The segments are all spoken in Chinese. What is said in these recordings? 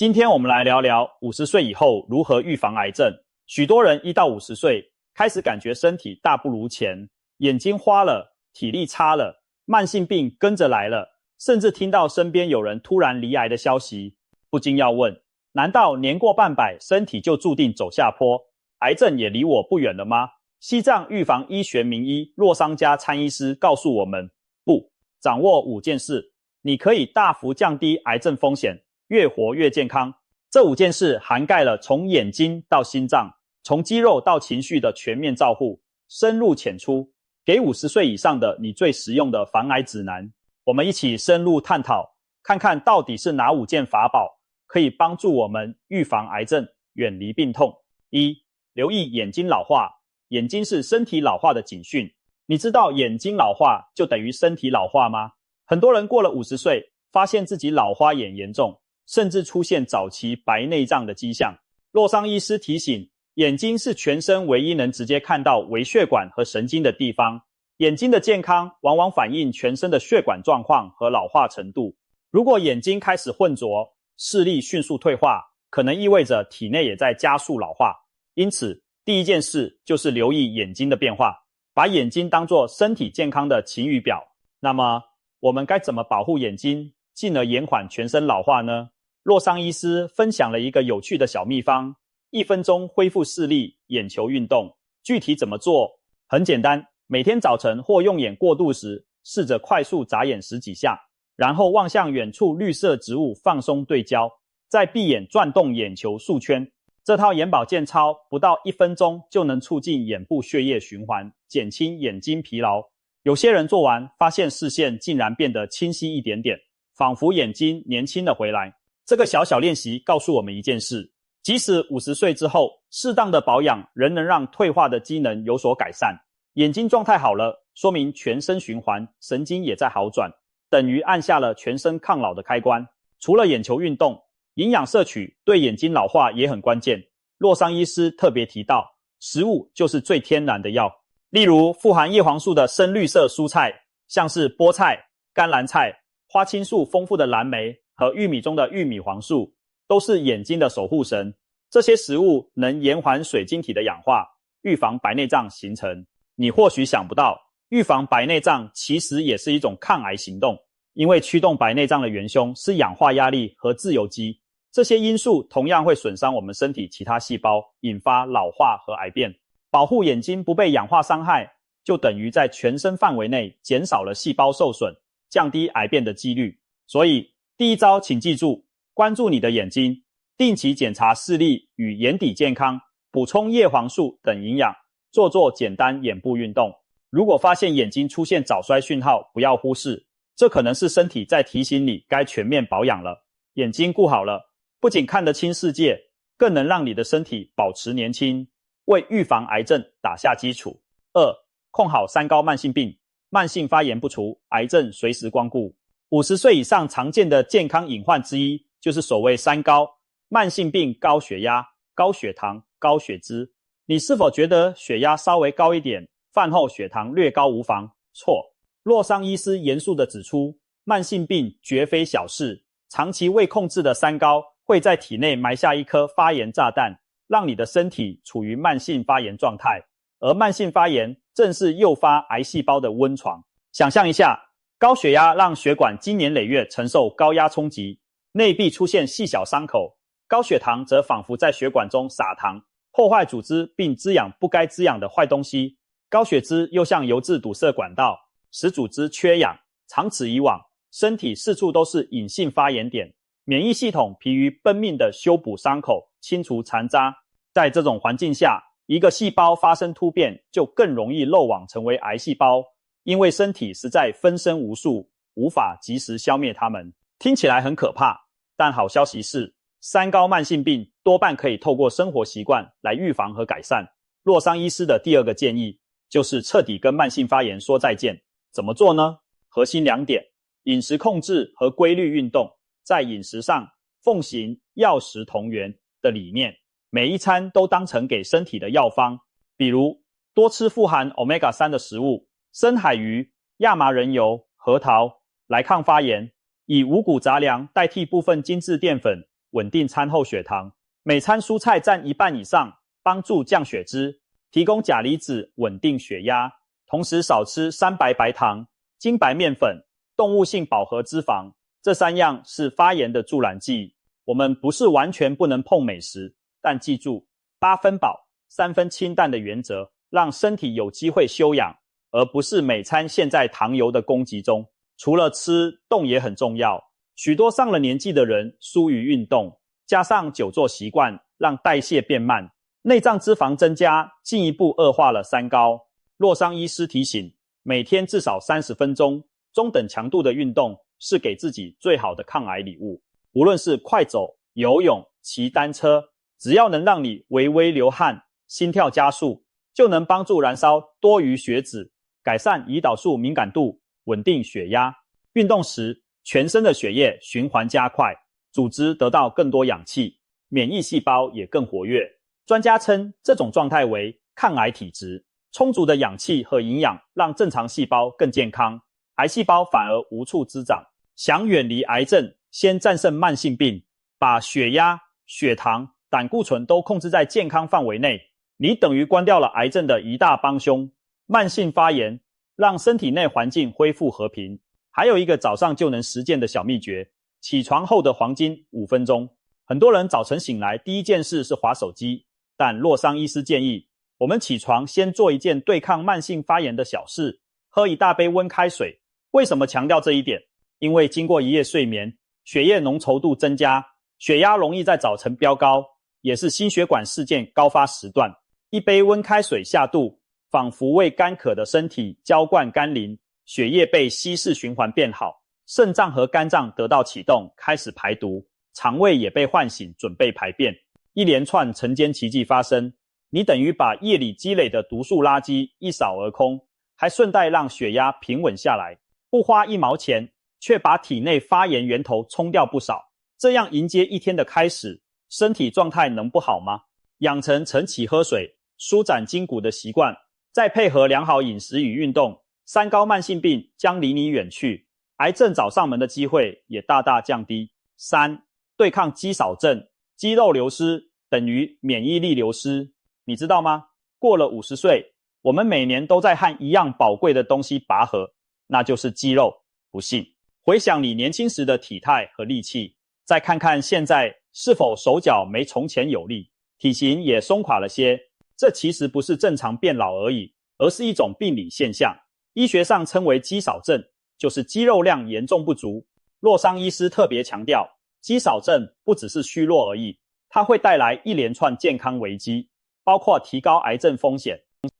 今天我们来聊聊50岁以后如何预防癌症。许多人1到50岁开始感觉身体大不如前，眼睛花了，体力差了，慢性病跟着来了，甚至听到身边有人突然罹癌的消息，不禁要问，难道年过半百身体就注定走下坡，癌症也离我不远了吗？西藏预防医学名医洛桑加参医师告诉我们，不，掌握5件事，你可以大幅降低癌症风险，越活越健康。这5件事涵盖了从眼睛到心脏，从肌肉到情绪的全面照护，深入浅出，给50岁以上的你最实用的防癌指南。我们一起深入探讨，看看到底是哪5件法宝可以帮助我们预防癌症，远离病痛。1. 留意眼睛老化。眼睛是身体老化的警讯。你知道眼睛老化就等于身体老化吗？很多人过了50岁，发现自己老花眼严重，甚至出现早期白内障的迹象。洛桑医师提醒，眼睛是全身唯一能直接看到微血管和神经的地方。眼睛的健康往往反映全身的血管状况和老化程度。如果眼睛开始混浊，视力迅速退化，可能意味着体内也在加速老化。因此，第一件事就是留意眼睛的变化，把眼睛当作身体健康的晴雨表。那么，我们该怎么保护眼睛，进而延缓全身老化呢？洛桑医师分享了一个有趣的小秘方，1分钟恢复视力，眼球运动。具体怎么做？很简单，每天早晨或用眼过度时，试着快速眨眼10几下，然后望向远处绿色植物放松对焦，再闭眼转动眼球数圈。这套眼保健操不到1分钟就能促进眼部血液循环，减轻眼睛疲劳。有些人做完发现视线竟然变得清晰一点点，仿佛眼睛年轻了回来。这个小小练习告诉我们一件事，即使50岁之后，适当的保养仍能让退化的机能有所改善。眼睛状态好了，说明全身循环，神经也在好转，等于按下了全身抗老的开关。除了眼球运动，营养摄取对眼睛老化也很关键。洛桑医师特别提到，食物就是最天然的药。例如富含叶黄素的深绿色蔬菜，像是菠菜、甘蓝菜，花青素丰富的蓝莓和玉米中的玉米黄素，都是眼睛的守护神。这些食物能延缓水晶体的氧化，预防白内障形成。你或许想不到，预防白内障其实也是一种抗癌行动，因为驱动白内障的元凶是氧化压力和自由基，这些因素同样会损伤我们身体其他细胞，引发老化和癌变。保护眼睛不被氧化伤害，就等于在全身范围内减少了细胞受损，降低癌变的几率。所以，第一招请记住，关注你的眼睛，定期检查视力与眼底健康，补充叶黄素等营养，做简单眼部运动。如果发现眼睛出现早衰讯号，不要忽视，这可能是身体在提醒你该全面保养了。眼睛顾好了，不仅看得清世界，更能让你的身体保持年轻，为预防癌症打下基础。2. 控好三高慢性病，慢性发炎不除，癌症随时光顾。50岁以上常见的健康隐患之一，就是所谓3高，慢性病高血压、高血糖、高血脂。你是否觉得血压稍微高一点，饭后血糖略高无妨？错。洛桑医师严肃地指出，慢性病绝非小事，长期未控制的3高会在体内埋下一颗发炎炸弹，让你的身体处于慢性发炎状态，而慢性发炎正是诱发癌细胞的温床。想象一下，高血压让血管经年累月承受高压冲击，内壁出现细小伤口；高血糖则仿佛在血管中撒糖，破坏组织并滋养不该滋养的坏东西。高血脂又像油质堵塞管道，使组织缺氧，长此以往，身体四处都是隐性发炎点，免疫系统疲于奔命的修补伤口，清除残渣。在这种环境下，一个细胞发生突变，就更容易漏网成为癌细胞，因为身体实在分身无数，无法及时消灭它们。听起来很可怕，但好消息是，3高慢性病多半可以透过生活习惯来预防和改善。洛桑医师的第2个建议就是彻底跟慢性发炎说再见。怎么做呢？核心2点，饮食控制和规律运动。在饮食上奉行药食同源的理念，每一餐都当成给身体的药方。比如多吃富含 Omega-3 的食物，深海鱼、亚麻仁油、核桃来抗发炎，以五谷杂粮代替部分精致淀粉，稳定餐后血糖，每餐蔬菜占一半以上，帮助降血脂，提供钾离子稳定血压，同时少吃3白白糖、精白面粉、动物性饱和脂肪，这3样是发炎的助燃剂。我们不是完全不能碰美食，但记住8分饱、3分清淡的原则，让身体有机会休养，而不是每餐陷在糖油的攻击中。除了吃，动也很重要。许多上了年纪的人疏于运动，加上久坐习惯，让代谢变慢，内脏脂肪增加，进一步恶化了三高。洛桑医师提醒，每天至少30分钟，中等强度的运动是给自己最好的抗癌礼物。无论是快走、游泳、骑单车，只要能让你微微流汗、心跳加速，就能帮助燃烧多余血脂，改善胰岛素敏感度，稳定血压。运动时，全身的血液循环加快，组织得到更多氧气，免疫细胞也更活跃。专家称这种状态为抗癌体质。充足的氧气和营养让正常细胞更健康，癌细胞反而无处滋长。想远离癌症，先战胜慢性病，把血压、血糖、胆固醇都控制在健康范围内，你等于关掉了癌症的一大帮凶。慢性发炎，让身体内环境恢复和平。还有一个早上就能实践的小秘诀，起床后的黄金5分钟。很多人早晨醒来第一件事是滑手机，但洛桑医师建议，我们起床先做一件对抗慢性发炎的小事，喝一大杯温开水。为什么强调这一点？因为经过一夜睡眠，血液浓稠度增加，血压容易在早晨飙高，也是心血管事件高发时段。一杯温开水下肚，仿佛为干渴的身体浇灌甘霖，血液被稀释循环变好，肾脏和肝脏得到启动，开始排毒，肠胃也被唤醒，准备排便。一连串晨间奇迹发生，你等于把夜里积累的毒素垃圾一扫而空，还顺带让血压平稳下来，不花1毛钱，却把体内发炎源头冲掉不少。这样迎接一天的开始，身体状态能不好吗？养成晨起喝水、舒展筋骨的习惯，再配合良好饮食与运动，三高慢性病将离你远去，癌症找上门的机会也大大降低。3. 对抗肌少症。肌肉流失等于免疫力流失，你知道吗？过了50岁，我们每年都在和一样宝贵的东西拔河，那就是肌肉。不信，回想你年轻时的体态和力气，再看看现在是否手脚没从前有力，体型也松垮了些。这其实不是正常变老而已，而是一种病理现象，医学上称为肌少症，就是肌肉量严重不足。洛桑医师特别强调，肌少症不只是虚弱而已，它会带来一连串健康危机，包括提高癌症风险。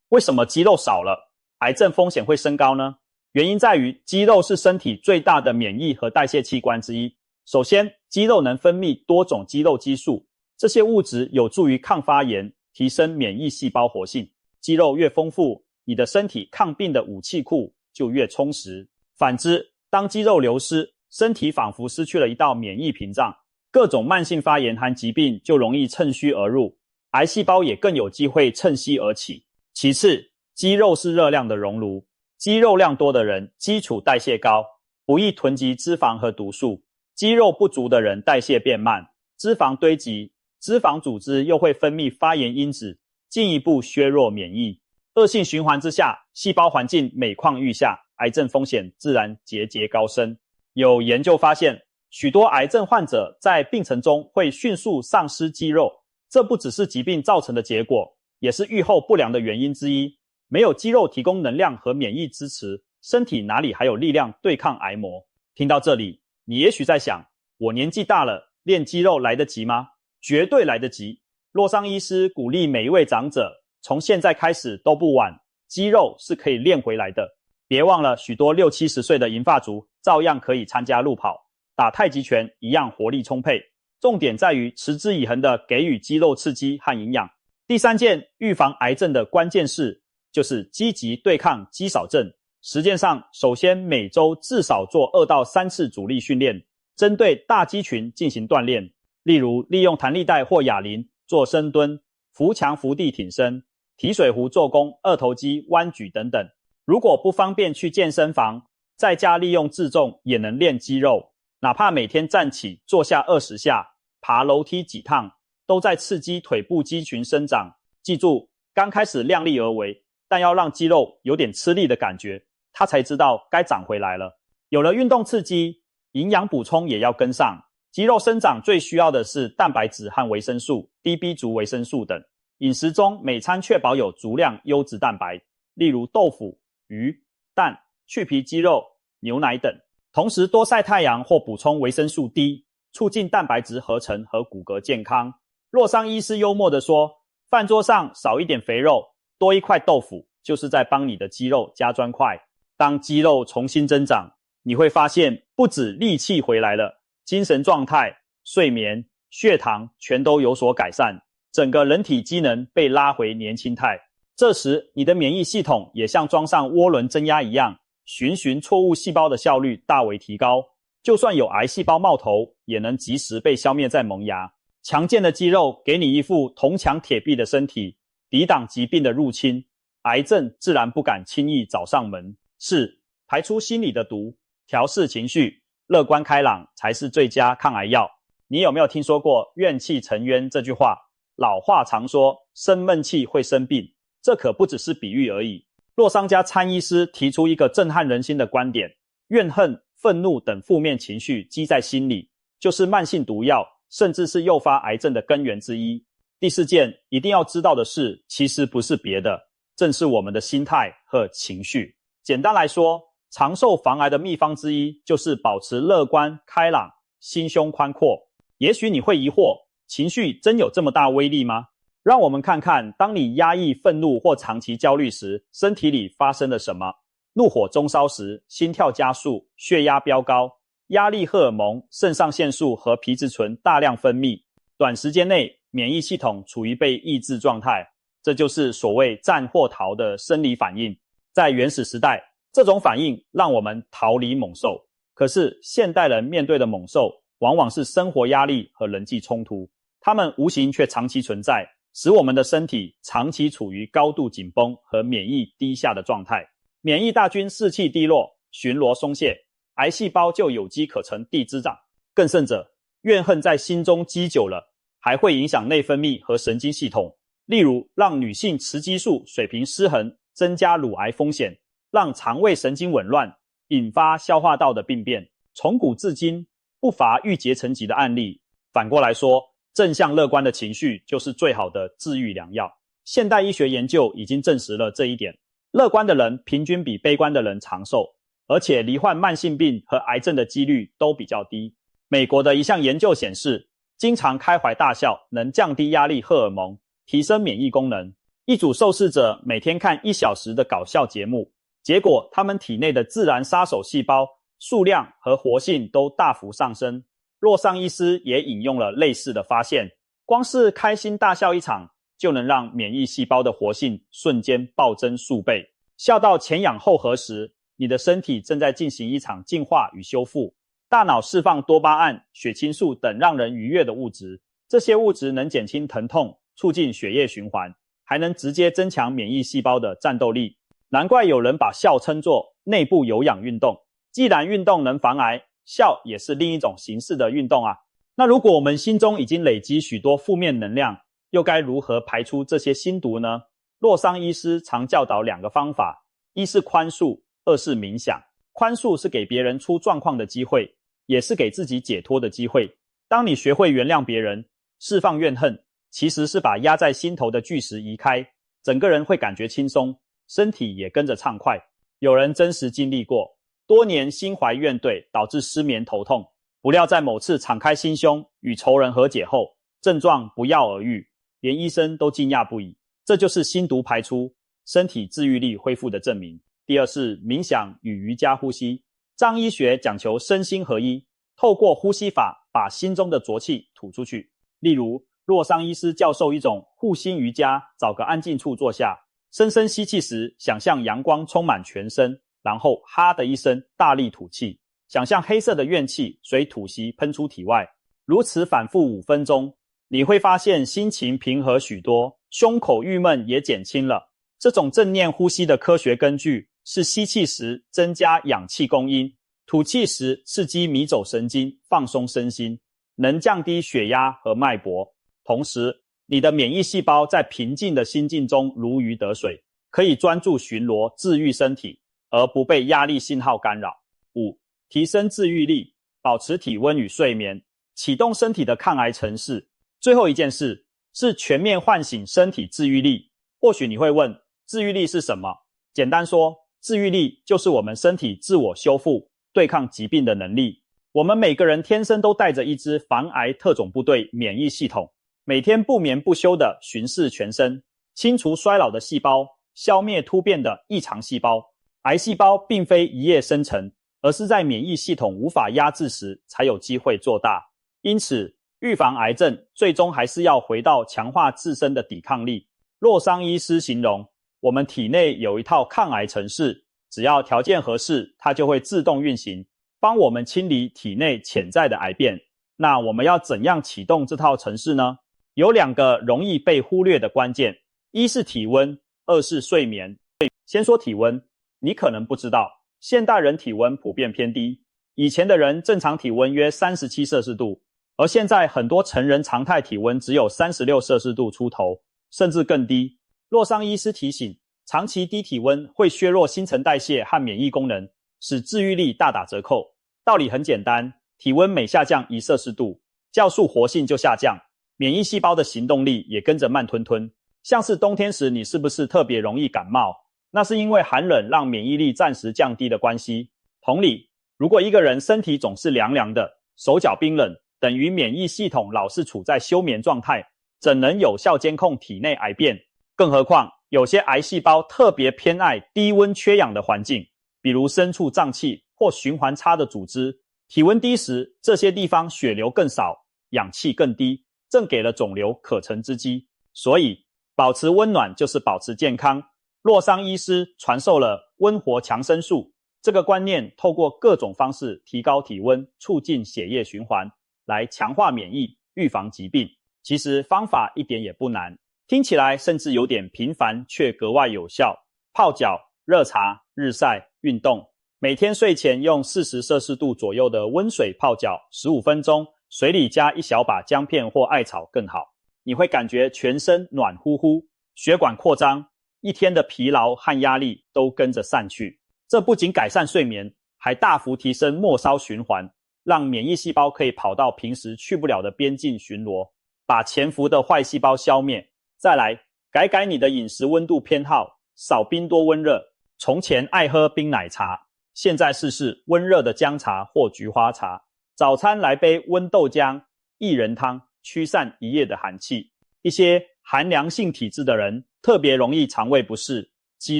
为什么肌肉少了，癌症风险会升高呢？原因在于肌肉是身体最大的免疫和代谢器官之一。首先，肌肉能分泌多种肌肉激素，这些物质有助于抗发炎，提升免疫细胞活性。肌肉越丰富，你的身体抗病的武器库就越充实。反之，当肌肉流失，身体仿佛失去了一道免疫屏障，各种慢性发炎和疾病就容易趁虚而入，癌细胞也更有机会趁虚而起。其次，肌肉是热量的熔炉，肌肉量多的人基础代谢高，不易囤积脂肪和毒素，肌肉不足的人代谢变慢，脂肪堆积，脂肪组织又会分泌发炎因子，进一步削弱免疫。恶性循环之下，细胞环境每况愈下，癌症风险自然节节高升。有研究发现，许多癌症患者在病程中会迅速丧失肌肉，这不只是疾病造成的结果，也是预后不良的原因之一。没有肌肉提供能量和免疫支持，身体哪里还有力量对抗癌魔？听到这里，你也许在想，我年纪大了，练肌肉来得及吗？绝对来得及。洛桑医师鼓励每一位长者，从现在开始都不晚，肌肉是可以练回来的。别忘了，许多60、70岁的银发族照样可以参加路跑，打太极拳一样活力充沛。重点在于持之以恒的给予肌肉刺激和营养。第3件预防癌症的关键事，就是积极对抗肌少症。实践上，首先每周至少做2到3次阻力训练，针对大肌群进行锻炼，例如利用弹力带或哑铃做深蹲、扶墙扶地挺身、提水壶做功、二头肌弯举等等。如果不方便去健身房，在家利用自重也能练肌肉，哪怕每天站起坐下20下，爬楼梯几趟，都在刺激腿部肌群生长。记住，刚开始量力而为，但要让肌肉有点吃力的感觉，它才知道该长回来了。有了运动刺激，营养补充也要跟上。肌肉生长最需要的是蛋白质和维生素、DB 族维生素等。饮食中每餐确保有足量优质蛋白，例如豆腐、鱼、蛋、去皮鸡肉、牛奶等。同时多晒太阳或补充维生素 D， 促进蛋白质合成和骨骼健康。洛桑医师幽默地说，饭桌上少一点肥肉，多一块豆腐，就是在帮你的肌肉加砖块。当肌肉重新增长，你会发现不止力气回来了，精神状态、睡眠、血糖全都有所改善，整个人体机能被拉回年轻态。这时你的免疫系统也像装上涡轮增压一样，寻错误细胞的效率大为提高，就算有癌细胞冒头，也能及时被消灭在萌芽。强健的肌肉给你一副铜墙铁壁的身体，抵挡疾病的入侵，癌症自然不敢轻易找上门。4. 排出心理的毒，调适情绪，乐观开朗才是最佳抗癌药。你有没有听说过怨气成冤这句话？老话常说生闷气会生病，这可不只是比喻而已。洛桑家参医师提出一个震撼人心的观点，怨恨、愤怒等负面情绪积在心里，就是慢性毒药，甚至是诱发癌症的根源之一。第4件一定要知道的是，其实不是别的，正是我们的心态和情绪。简单来说，长寿防癌的秘方之一就是保持乐观开朗，心胸宽阔。也许你会疑惑，情绪真有这么大威力吗？让我们看看，当你压抑愤怒或长期焦虑时，身体里发生了什么。怒火中烧时，心跳加速，血压飙高，压力荷尔蒙、肾上腺素和皮质醇大量分泌，短时间内免疫系统处于被抑制状态，这就是所谓战或逃的生理反应。在原始时代，这种反应让我们逃离猛兽，可是现代人面对的猛兽往往是生活压力和人际冲突，它们无形却长期存在，使我们的身体长期处于高度紧绷和免疫低下的状态。免疫大军士气低落，巡逻松懈，癌细胞就有机可乘地滋长。更甚者，怨恨在心中积久了，还会影响内分泌和神经系统，例如让女性雌激素水平失衡，增加乳癌风险，让肠胃神经紊乱，引发消化道的病变。从古至今，不乏郁结成疾的案例。反过来说，正向乐观的情绪就是最好的治愈良药。现代医学研究已经证实了这一点。乐观的人平均比悲观的人长寿，而且罹患慢性病和癌症的几率都比较低。美国的一项研究显示，经常开怀大笑能降低压力荷尔蒙，提升免疫功能。一组受试者每天看1小时的搞笑节目，结果他们体内的自然杀手细胞数量和活性都大幅上升。洛桑医师也引用了类似的发现，光是开心大笑一场，就能让免疫细胞的活性瞬间暴增数倍。笑到前仰后合时，你的身体正在进行一场进化与修复，大脑释放多巴胺、血清素等让人愉悦的物质，这些物质能减轻疼痛，促进血液循环，还能直接增强免疫细胞的战斗力。难怪有人把笑称作内部有氧运动。既然运动能防癌，笑也是另一种形式的运动啊。那如果我们心中已经累积许多负面能量，又该如何排出这些心毒呢？洛桑医师常教导2个方法，一是宽恕，2是冥想。宽恕是给别人出状况的机会，也是给自己解脱的机会。当你学会原谅别人，释放怨恨，其实是把压在心头的巨石移开，整个人会感觉轻松，身体也跟着畅快。有人真实经历过，多年心怀怨怼，导致失眠头痛，不料在某次敞开心胸与仇人和解后，症状不药而愈，连医生都惊讶不已。这就是心毒排出，身体治愈力恢复的证明。第2是冥想与瑜伽呼吸。藏医学讲求身心合一，透过呼吸法把心中的浊气吐出去。例如，洛桑医师教授一种护心瑜伽，找个安静处坐下，深深吸气时，想象阳光充满全身，然后哈的一声大力吐气，想象黑色的怨气随吐息喷出体外。如此反复5分钟，你会发现心情平和许多，胸口郁闷也减轻了。这种正念呼吸的科学根据是吸气时增加氧气供应，吐气时刺激迷走神经，放松身心。能降低血压和脉搏，同时你的免疫细胞在平静的心境中如鱼得水，可以专注巡逻治愈身体，而不被压力信号干扰。5. 提升自愈力，保持体温与睡眠，启动身体的抗癌程式。最后一件事是全面唤醒身体自愈力。或许你会问，自愈力是什么？简单说，自愈力就是我们身体自我修复、对抗疾病的能力。我们每个人天生都带着一支防癌特种部队免疫系统，每天不眠不休地巡视全身，清除衰老的细胞，消灭突变的异常细胞。癌细胞并非一夜生成，而是在免疫系统无法压制时才有机会做大。因此，预防癌症最终还是要回到强化自身的抵抗力。洛桑医师形容，我们体内有一套抗癌程式，只要条件合适，它就会自动运行，帮我们清理体内潜在的癌变。那我们要怎样启动这套程式呢？有2个容易被忽略的关键，一是体温，2是睡眠。先说体温，你可能不知道，现代人体温普遍偏低，以前的人正常体温约37摄氏度，而现在很多成人常态体温只有36摄氏度出头，甚至更低。洛桑医师提醒，长期低体温会削弱新陈代谢和免疫功能，使治愈力大打折扣。道理很简单，体温每下降1摄氏度，酵素活性就下降，免疫细胞的行动力也跟着慢吞吞。像是冬天时你是不是特别容易感冒？那是因为寒冷让免疫力暂时降低的关系。同理，如果一个人身体总是凉凉的，手脚冰冷，等于免疫系统老是处在休眠状态，怎能有效监控体内癌变？更何况有些癌细胞特别偏爱低温缺氧的环境，比如深处脏器或循环差的组织。体温低时，这些地方血流更少，氧气更低，正给了肿瘤可乘之机。所以保持温暖就是保持健康。洛桑医师传授了温活强身术这个观念，透过各种方式提高体温，促进血液循环，来强化免疫，预防疾病。其实方法一点也不难，听起来甚至有点频繁，却格外有效。泡脚、热茶、日晒、运动，每天睡前用40摄氏度左右的温水泡脚15分钟，水里加1小把姜片或艾草更好。你会感觉全身暖乎乎，血管扩张，一天的疲劳和压力都跟着散去。这不仅改善睡眠，还大幅提升末梢循环，让免疫细胞可以跑到平时去不了的边境巡逻，把潜伏的坏细胞消灭。再来，改你的饮食温度偏好，少冰多温热。从前爱喝冰奶茶，现在试试温热的姜茶或菊花茶。早餐来杯温豆浆、薏仁汤，驱散一夜的寒气。一些寒凉性体质的人特别容易肠胃不适、肌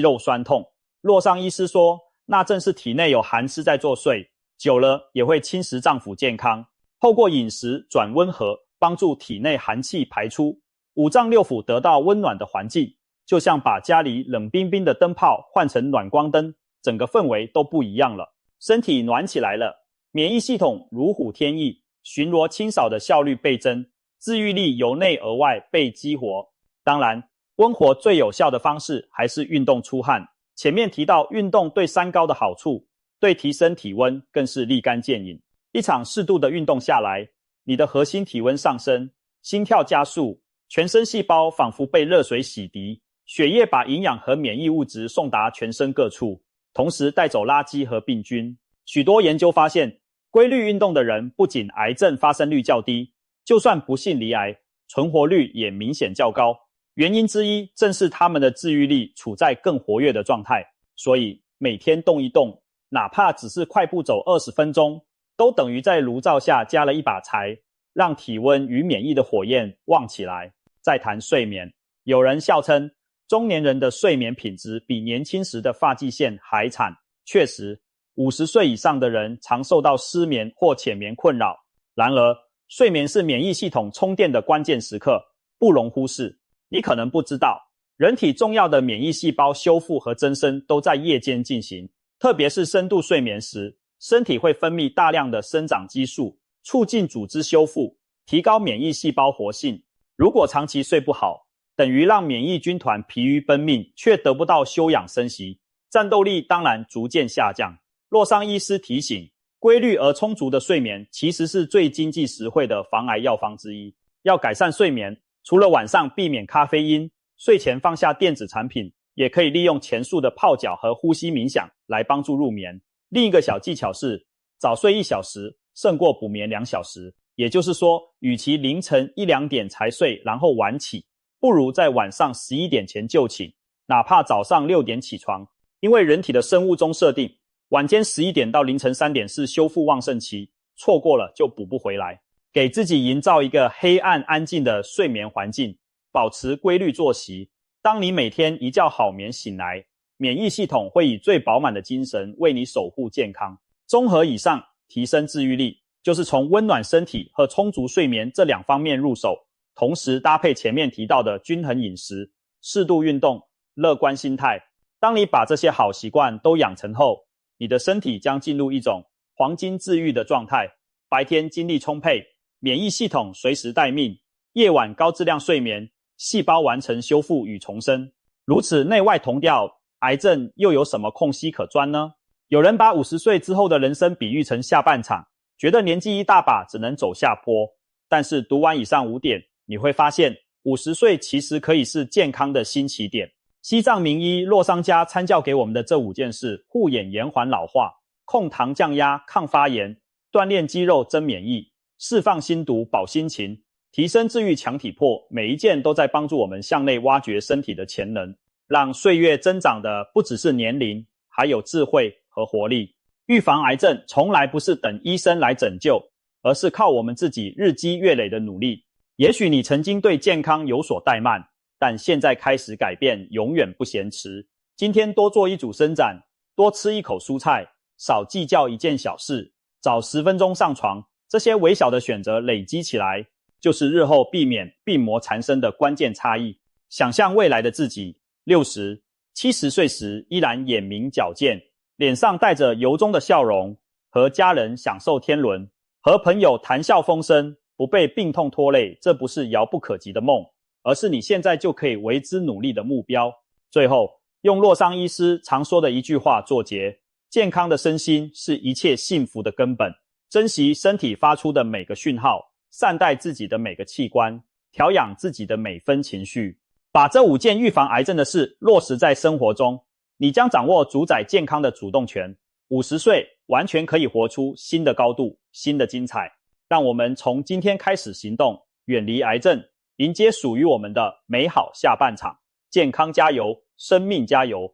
肉酸痛。洛桑医师说，那正是体内有寒湿在作祟，久了也会侵蚀脏腑健康。透过饮食转温和，帮助体内寒气排出，五脏六腑得到温暖的环境，就像把家里冷冰冰的灯泡换成暖光灯，整个氛围都不一样了。身体暖起来了，免疫系统如虎添翼，巡逻清扫的效率倍增，自愈力由内而外被激活。当然，温活最有效的方式还是运动出汗。前面提到运动对三高的好处，对提升体温更是立竿见影。一场适度的运动下来，你的核心体温上升，心跳加速，全身细胞仿佛被热水洗涤，血液把营养和免疫物质送达全身各处，同时带走垃圾和病菌。许多研究发现，规律运动的人不仅癌症发生率较低，就算不幸罹癌，存活率也明显较高。原因之一正是他们的自愈力处在更活跃的状态。所以每天动一动，哪怕只是快步走20分钟，都等于在炉灶下加了一把柴，让体温与免疫的火焰旺起来。再谈睡眠，有人笑称中年人的睡眠品质比年轻时的发际线还惨。确实，50岁以上的人常受到失眠或浅眠困扰。然而，睡眠是免疫系统充电的关键时刻，不容忽视。你可能不知道，人体重要的免疫细胞修复和增生都在夜间进行，特别是深度睡眠时，身体会分泌大量的生长激素，促进组织修复，提高免疫细胞活性。如果长期睡不好，等于让免疫军团疲于奔命，却得不到休养生息，战斗力当然逐渐下降。洛桑医师提醒，规律而充足的睡眠其实是最经济实惠的防癌药方之一。要改善睡眠，除了晚上避免咖啡因，睡前放下电子产品，也可以利用前述的泡脚和呼吸冥想来帮助入眠。另一个小技巧是，早睡1小时胜过补眠2小时。也就是说，与其凌晨1、2点才睡，然后晚起，不如在晚上11点前就寝，哪怕早上6点起床。因为人体的生物钟设定，晚间11点到凌晨3点是修复旺盛期，错过了就补不回来。给自己营造一个黑暗安静的睡眠环境，保持规律作息。当你每天一觉好眠醒来，免疫系统会以最饱满的精神为你守护健康。综合以上，提升治愈力，就是从温暖身体和充足睡眠这2方面入手，同时搭配前面提到的均衡饮食、适度运动、乐观心态。当你把这些好习惯都养成后，你的身体将进入一种黄金治愈的状态，白天精力充沛，免疫系统随时待命，夜晚高质量睡眠，细胞完成修复与重生。如此内外同调，癌症又有什么空隙可钻呢？有人把50岁之后的人生比喻成下半场，觉得年纪一大把只能走下坡。但是读完以上5点，你会发现50岁其实可以是健康的新起点。西藏名医洛桑加参教给我们的这5件事，护眼延缓老化，控糖降压抗发炎，锻炼肌肉增免疫，释放心毒保心情，提升治愈强体魄，每一件都在帮助我们向内挖掘身体的潜能，让岁月增长的不只是年龄，还有智慧和活力。预防癌症从来不是等医生来拯救，而是靠我们自己日积月累的努力。也许你曾经对健康有所怠慢，但现在开始改变永远不嫌迟。今天多做一组伸展，多吃1口蔬菜，少计较一件小事，早10分钟上床，这些微小的选择累积起来，就是日后避免病魔缠身的关键差异。想象未来的自己60、70岁时依然眼明矫健，脸上带着由衷的笑容，和家人享受天伦，和朋友谈笑风生，不被病痛拖累。这不是遥不可及的梦，而是你现在就可以为之努力的目标。最后，用洛桑医师常说的一句话作结：健康的身心是一切幸福的根本。珍惜身体发出的每个讯号，善待自己的每个器官，调养自己的每分情绪。把这5件预防癌症的事落实在生活中，你将掌握主宰健康的主动权。50岁完全可以活出新的高度，新的精彩。让我们从今天开始行动，远离癌症，迎接属于我们的美好下半场。健康加油，生命加油。